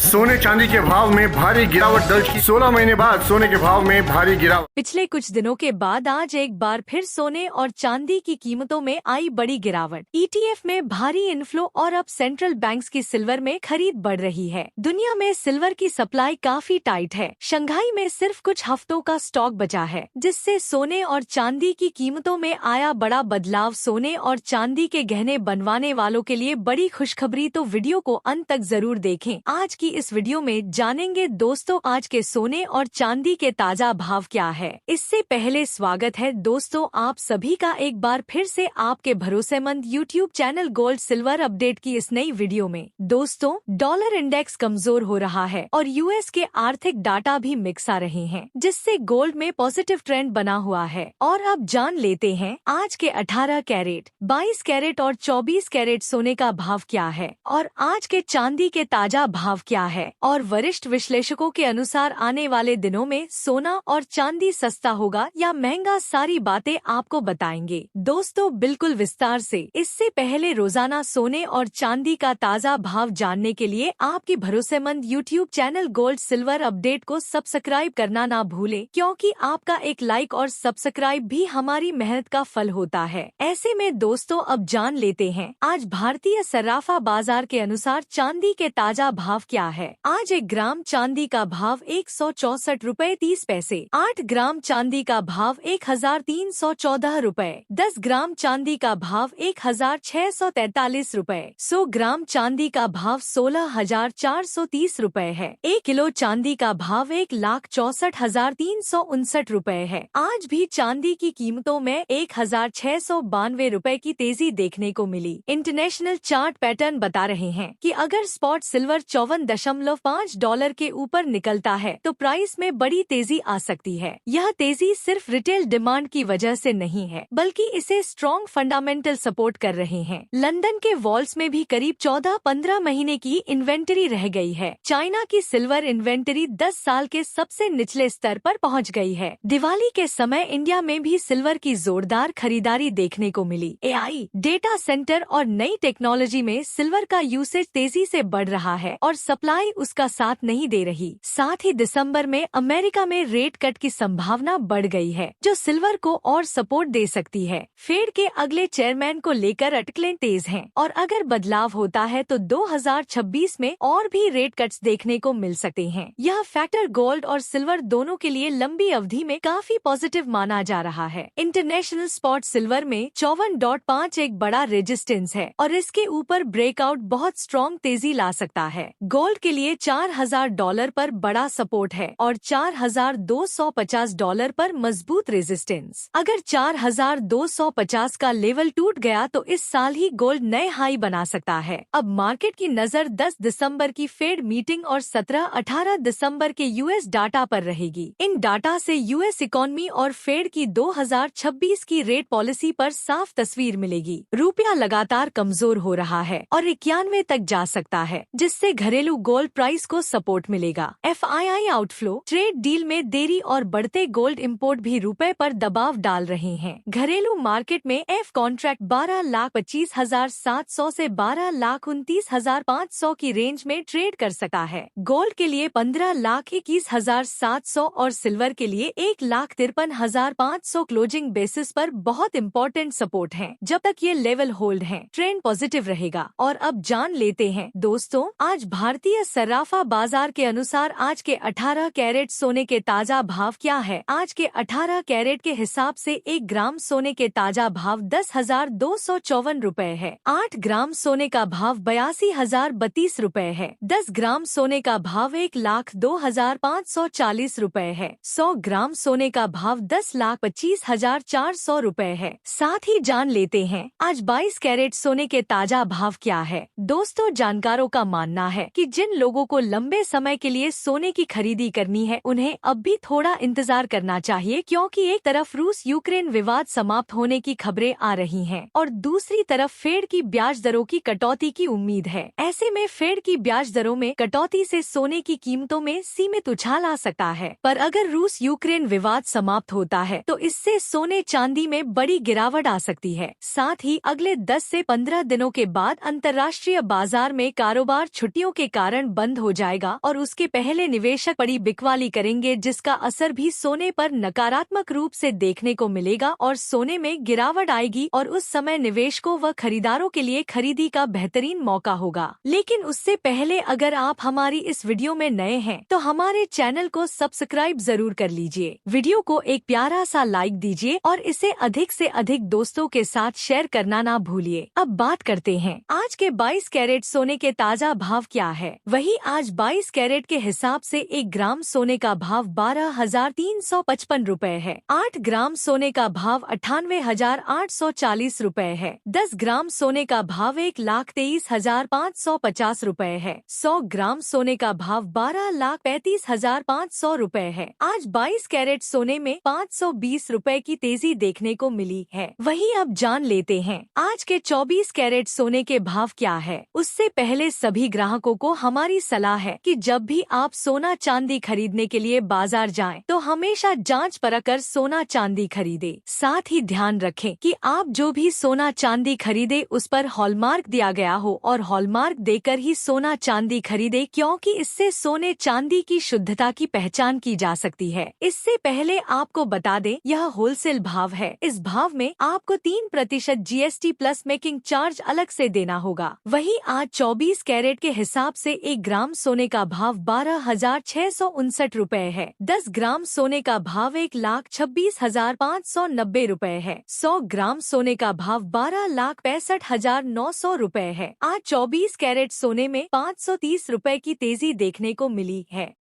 सोने चांदी के भाव में भारी गिरावट दर्ज की। 16 महीने बाद सोने के भाव में भारी गिरावट। पिछले कुछ दिनों के बाद आज एक बार फिर सोने और चांदी की कीमतों में आई बड़ी गिरावट। ETF में भारी इनफ्लो और अब सेंट्रल बैंक्स की सिल्वर में खरीद बढ़ रही है। दुनिया में सिल्वर की सप्लाई काफी टाइट है। शंघाई में सिर्फ कुछ हफ्तों का स्टॉक बचा है, जिससे सोने और चांदी की कीमतों में आया बड़ा बदलाव। सोने और चांदी के गहने बनवाने वालों के लिए बड़ी खुशखबरी, तो वीडियो को अंत तक जरूर देखें। आज की इस वीडियो में जानेंगे दोस्तों आज के सोने और चांदी के ताजा भाव क्या है। इससे पहले स्वागत है दोस्तों आप सभी का एक बार फिर से आपके भरोसेमंद YouTube channel gold silver update की इस नई वीडियो में। दोस्तों डॉलर इंडेक्स कमजोर हो रहा है और US के आर्थिक डाटा भी मिक्स आ रहे हैं, जिससे गोल्ड में पॉजिटिव ट्रेंड बना हुआ है। और अब जान लेते हैं आज के 18 कैरेट, 22 कैरेट और 24 कैरेट सोने का भाव क्या है और आज के चांदी के ताजा भाव क्या है। और वरिष्ठ विश्लेषकों के अनुसार आने वाले दिनों में सोना और चांदी सस्ता होगा या महंगा, सारी बातें आपको बताएंगे दोस्तों बिल्कुल विस्तार से। इससे पहले रोजाना सोने और चांदी का ताजा भाव जानने के लिए आपकी भरोसेमंद YouTube channel gold silver update को सब्सक्राइब करना ना भूलें, क्योंकि आपका एक लाइक और सब्सक्राइब भी हमारी मेहनत का फल होता है। ऐसे में दोस्तों अब जान लेते हैं आज भारतीय सराफा बाजार के अनुसार चांदी के ताजा भाव क्या है। आज 1 ग्राम चांदी का भाव 164 रुपए 30 पैसे, 8 ग्राम चांदी का भाव 1314 रुपए, 10 ग्राम चांदी का भाव 1643 रुपए, 100 ग्राम चांदी का भाव 16,430 रुपए है। 1 किलो चांदी का भाव 1,64,359 रुपए है। आज भी चांदी की कीमतों में 1,692 रुपए की तेजी देखने को मिली। इंटरनेशनल चार्ट पैटर्न बता रहे हैं कि अगर स्पॉट सिल्वर 54.5 डॉलर के ऊपर निकलता है तो प्राइस में बड़ी तेजी आ सकती है। यह तेजी सिर्फ रिटेल डिमांड की वजह से नहीं है, बल्कि इसे स्ट्रॉन्ग फंडामेंटल सपोर्ट कर रहे हैं। लंदन के वॉल्स में भी करीब 14-15 महीने की इन्वेंटरी रह गई है। चाइना की सिल्वर इन्वेंटरी 10 साल के सबसे निचले स्तर पर पहुंच गई है। दिवाली के समय इंडिया में भी सिल्वर की जोरदार खरीदारी देखने को मिली। AI, डेटा सेंटर और नई टेक्नोलॉजी में सिल्वर का यूसेज तेजी से बढ़ रहा है और सप्लाई उसका साथ नहीं दे रही। साथ ही दिसंबर में अमेरिका में रेट कट की संभावना बढ़ गई है, जो सिल्वर को और सपोर्ट दे सकती है। फेड के अगले चेयरमैन को लेकर अटकलें तेज हैं और अगर बदलाव होता है तो 2026 में और भी रेट कट्स देखने को मिल सकते हैं। यह फैक्टर गोल्ड और सिल्वर दोनों के लिए लंबी अवधि में काफी पॉजिटिव माना जा रहा है। इंटरनेशनल स्पॉट सिल्वर में 54.5 एक बड़ा रेजिस्टेंस है और इसके ऊपर ब्रेकआउट बहुत स्ट्रॉन्ग तेजी ला सकता है। गोल्ड के लिए $4,000 पर बड़ा सपोर्ट है और $4,250 पर मजबूत रेजिस्टेंस। अगर 4,250 का लेवल टूट गया तो इस साल ही गोल्ड नए हाई बना सकता है। अब मार्केट की नजर 10 दिसंबर की फेड मीटिंग और 17-18 दिसंबर के US डाटा पर रहेगी। इन डाटा से US इकोनॉमी और फेड की 2026 की रेट पॉलिसी पर साफ तस्वीर मिलेगी। रुपया लगातार कमजोर हो रहा है और 91 तक जा सकता है, जिससे घरेलू गोल्ड प्राइस को सपोर्ट मिलेगा। FII आउटफ्लो, ट्रेड डील में देरी और बढ़ते गोल्ड इंपोर्ट भी रुपए पर दबाव डाल रहे हैं। घरेलू मार्केट में F कॉन्ट्रैक्ट 12,25,700 से 12,29,500 की रेंज में ट्रेड कर सकता है। गोल्ड के लिए 15,21,700 और सिल्वर के लिए 1,53,500 क्लोजिंग बेसिस पर बहुत इंपॉर्टेंट सपोर्ट है। जब तक ये लेवल होल्ड है, ट्रेंड पॉजिटिव रहेगा। और अब जान लेते हैं दोस्तों आज भारतीय सराफा बाजार के अनुसार आज के 18 कैरेट सोने के ताजा भाव क्या है। आज के 18 कैरेट के हिसाब से 1 ग्राम सोने के ताजा भाव 10,254 रुपए है। 8 ग्राम सोने का भाव 82,032 रुपए है। 10 ग्राम सोने का भाव 1,02,540 रुपए है। 100 ग्राम सोने का भाव 10,25,400 रुपए है। साथ ही जान लेते हैं आज 22 कैरेट सोने के ताजा भाव क्या है। दोस्तों जानकारों का मानना है कि जिन लोगों को लंबे समय के लिए सोने की खरीदी करनी है उन्हें अब भी थोड़ा इंतजार करना चाहिए, क्योंकि एक तरफ रूस यूक्रेन विवाद समाप्त होने की खबरें आ रही हैं और दूसरी तरफ फेड की ब्याज दरों की कटौती की उम्मीद है। ऐसे में फेड की ब्याज दरों में कटौती से सोने की कीमतों में सीमित उछाल आ सकता है, पर अगर रूस यूक्रेन विवाद समाप्त होता है तो इससे सोने चांदी में बड़ी गिरावट आ सकती है। साथ ही अगले 10 से 15 दिनों के बाद अंतर्राष्ट्रीय बाजार में कारोबार छुट्टियों के कारण कारण बंद हो जाएगा और उसके पहले निवेशक बड़ी बिकवाली करेंगे, जिसका असर भी सोने पर नकारात्मक रूप से देखने को मिलेगा और सोने में गिरावट आएगी और उस समय निवेशकों व खरीदारों के लिए खरीदी का बेहतरीन मौका होगा। लेकिन उससे पहले अगर आप हमारी इस वीडियो में नए हैं तो हमारे चैनल को सब्सक्राइब जरूर कर लीजिए, वीडियो को एक प्यारा सा लाइक दीजिए और इसे अधिक से अधिक दोस्तों के साथ शेयर करना ना भूलिए। अब बात करते हैं आज के 22 कैरेट सोने के ताजा भाव क्या है। वही आज 22 कैरेट के हिसाब से 1 ग्राम सोने का भाव 12,355 रुपए है। 8 ग्राम सोने का भाव 98,840 रुपए है। 10 ग्राम सोने का भाव 1,23,550 रुपए है। 100 ग्राम सोने का भाव 12,35,500 रुपए है। आज 22 कैरेट सोने में 520 रुपए की तेजी देखने को मिली है। वही अब जान लेते हैं आज के 24 कैरेट सोने के भाव क्या है। उससे पहले सभी ग्राहकों को हमारी सलाह है कि जब भी आप सोना चांदी खरीदने के लिए बाजार जाएं, तो हमेशा जांच परख कर सोना चांदी खरीदे। साथ ही ध्यान रखें कि आप जो भी सोना चांदी खरीदे उस पर हॉलमार्क दिया गया हो और हॉलमार्क देकर ही सोना चांदी खरीदे, क्योंकि इससे सोने चांदी की शुद्धता की पहचान की जा सकती है। इससे पहले आपको बता दें यह होलसेल भाव है। इस भाव में आपको 3% GST प्लस मेकिंग चार्ज अलग से देना होगा। वही आज 24 कैरेट के हिसाब से 1 ग्राम सोने का भाव 12,659 रुपए है। 10 ग्राम सोने का भाव 1,26,590 रुपए है। 100 ग्राम सोने का भाव 12,65,900 रुपए है। आज 24 कैरेट सोने में 530 रुपए की तेजी देखने को मिली है।